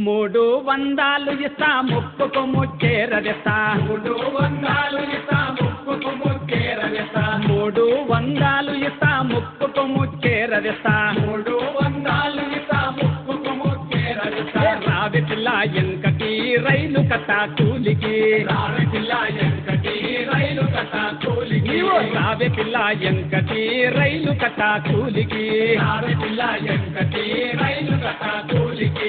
300 ఇస్తా ముక్కుకు ముచ్చేరదిస్తా 300 ఇస్తా ముక్కుకు ముచ్చేరదిస్తా 300 ఇస్తా ముక్కుకు ముచ్చేరదిస్తా 300 ఇస్తా ముక్కుకు ముచ్చేరదిస్తా రావి పిల్ల ఎంకటి రైలు కట్ట కూలికి రావి పిల్ల ఎంకటి రైలు కట్ట కూలికి రావి పిల్ల ఎంకటి రైలు కట్ట కూలికి రావి పిల్ల ఎంకటి రైలు కట్ట కూలికి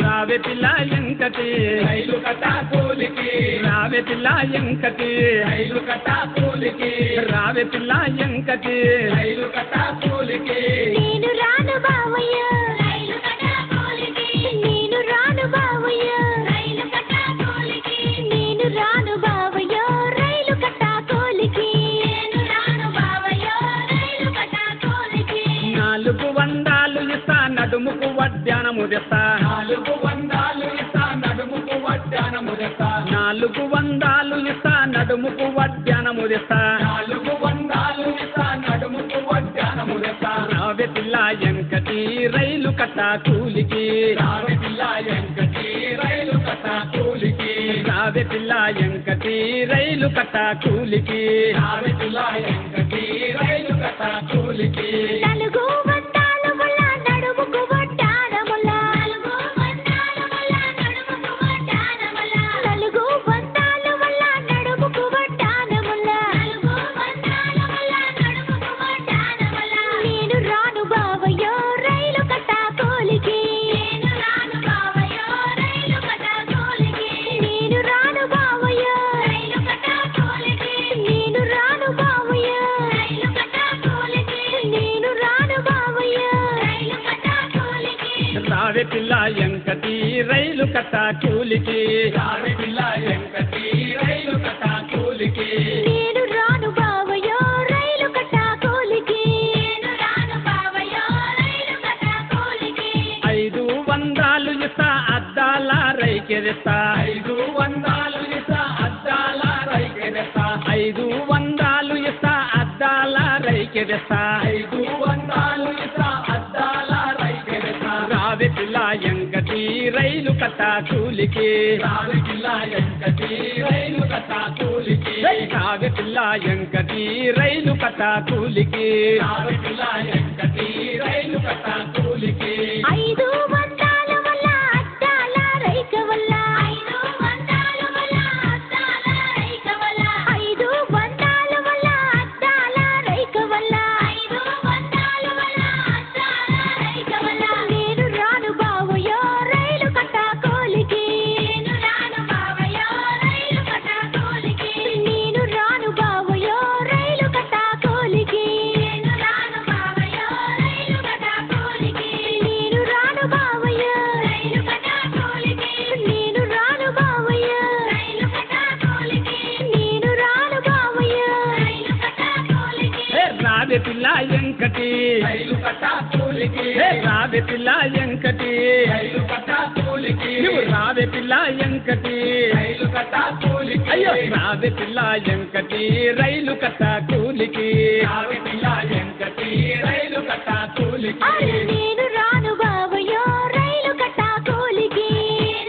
రావి పిల్ల ఎంకటి రైలు కట్ట కూలికి రావి పిల్ల ఎంకటి రైలు కట్ట కూలికి రావి పిల్ల ఎంకటి రైలు కట్ట కూలికి నేను రాను బావయ్య రైలు కట్ట కూలికి నేను రాను బావయ్య రైలు కట్ట కూలికి నేను రాను బావయ్య రైలు కట్ట కూలికి నేను రాను బావయ్య రైలు కట్ట కూలికి 400 ఇస్తా నడుముకు వడ్డానము తెస్తా 400 ఇస్తా నడుముకు వడ్డానము తెస్తా 400 ఇస్తా నడుముకు వడ్డానము తెస్తా 400 ఇస్తా నడుముకు వడ్డానము తెస్తా రావి పిల్ల ఎంకటి రైలు కట్ట కూలికి రావి పిల్ల ఎంకటి రైలు కట్ట కూలికి రావి పిల్ల ఎంకటి రైలు కట్ట కూలికి రావి పిల్ల ఎంకటి రైలు కట్ట కూలికి 400 వల్ల నడుముకు వడ్డానముల 400 వల్ల నడుముకు వడ్డానముల 400 వల్ల నడుముకు వడ్డానముల 400 వల్ల నడుముకు వడ్డానముల నేను రాను బావయ్య రైలు కట్ట కూలికి నేను రాను బావయ్య రైలు కట్ట కూలికి నేను రాను బావయ్య రైలు కట్ట కూలికి నేను రాను బావయ్య రైలు కట్ట కూలికి నేను రాను బావయ్య రైలు కట్ట కూలికి రావి పిల్ల ఎంకటి రైలు కట్ట కూలికి రావి పిల్ల ఎంకటి రైలు కట్ట కూలికి నేను రాను బావయ్య రైలు కట్ట కూలికి నేను రాను బావయ్య రైలు కట్ట కూలికి 500 ఇస్తా అద్దాల రైకెదిస్తా 500 ఇస్తా అద్దాల రైకెదెస్తా 500 ఇస్తా అద్దాల రైకెదిస్తా 500 ఇస్తా అద్దాల రైకెదెస్తా రావి పిల్ల ఎంకటి రైలు కట్ట కూలికి రావి పిల్ల ఎంకటి రైలు కట్ట కూలికి రావి పిల్ల ఎంకటి రైలు కట్ట కూలికి రావి పిల్ల ఎంకటి రైలు కట్ట కూలికి 500 వల్ల అద్దాల రైక వల్ల 500 వల్ల అద్దాల రైక వల్ల 500 వల్ల అద్దాల రైక వల్ల 500 వల్ల అద్దాల రైక వల్ల నేను రాను బావయ్య రైలు కట్ట కూలికి నేను రాను బావయ్య రైలు కట్ట కూలికి నేను రాను బావయ్య రైలు కట్ట కూలికి నేను రాను బావయ్య రైలు కట్ట కూలికి నేను రాను బావయ్య రైలు కట్ట కూలికి నేను రాను బావయ్య రైలు కట్ట కూలికి నేను రాను బావయ్య రైలు కట్ట కూలికి రావి పిల్ల ఎంకటి రైలు కట్ట కూలికి రావి పిల్ల ఎంకటి రైలు కట్ట కూలికి నువ్వు రావి పిల్ల ఎంకటి రైలు కట్ట కూలికి అయ్యో రావి పిల్ల ఎంకటి రైలు కట్ట కూలికి రావి పిల్ల ఎంకటి రైలు కట్ట కూలికి అరే నేను రాను బావయ్య రైలు కట్ట కూలికి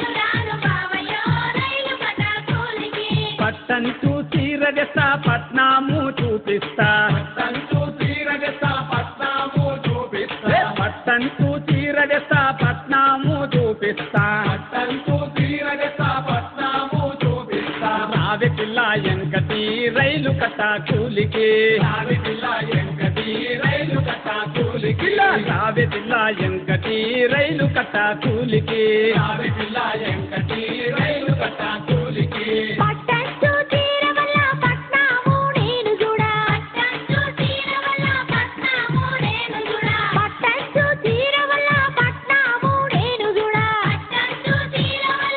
నేను రాను బావయ్య రైలు కట్ట కూలికి పట్టంటూ తీరదెస్తా పట్నాము చూపిస్తా పట్టంటూ తీరదెస్తా పట్నాము చూపిస్తా పట్టంటూ తీరదెస్తా పట్నాము చూపిస్తా పట్టంటూ తీరదెస్తా పట్నాము చూపిస్తా రావి పిల్ల ఎంకటి రైలు కట్ట కూలికి రావి పిల్ల ఎంకటి రైలు కట్ట కూలికి రావి పిల్ల ఎంకటి రైలు కట్ట కూలికి రావి పిల్ల ఎంకటి రైలు కట్ట కూలికి పట్టంచు తీర వల్ల పట్నాము నేను చూడా పట్టంచు తీర వల్ల పట్నాము నేను చూడా పట్టంచు తీర వల్ల పట్నాము నేను చూడా పట్టంచు తీర వల్ల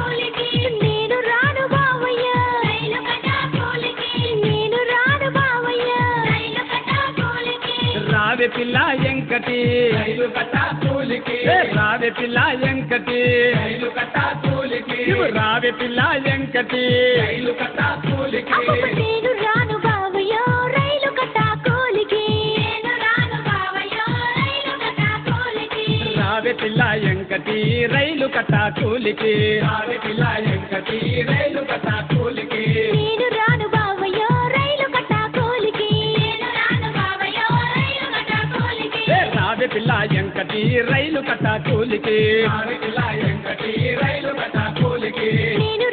కూలికి నేను రాను బావయ్య రైలు కట్టా కూలికి నేను రాను బావయ్య రైలు కట్టా కూలికి రావే పిల్ల ఎంకటి రైలు కట్టా కూలికి రావే పిల్ల ఎంకటి రైలు కట్టా కూలికి రావే పిల్ల ఎంకటి రైలు కట్టా కూలికి అబ్బబ్బ నేను రాను బావయ్య రైలు కట్టా కూలికి నేను రాను బావయ్య రైలు కట్టా కూలికి రావే పిల్ల ఎంకటి రైలు కట్టా కూలికి రావే పిల్ల ఎంకటి రైలు కట్టా కూలికి నేను రాను బావయ్య రైలు కట్టా కూలికి నేను రాను బావయ్య రైలు కట్టా కూలికి రావే పిల్ల ఎంకటి రైలు కట్టా కూలికి రావే పిల్ల ఎంకటి రైలు కట్టా కూలికి నేను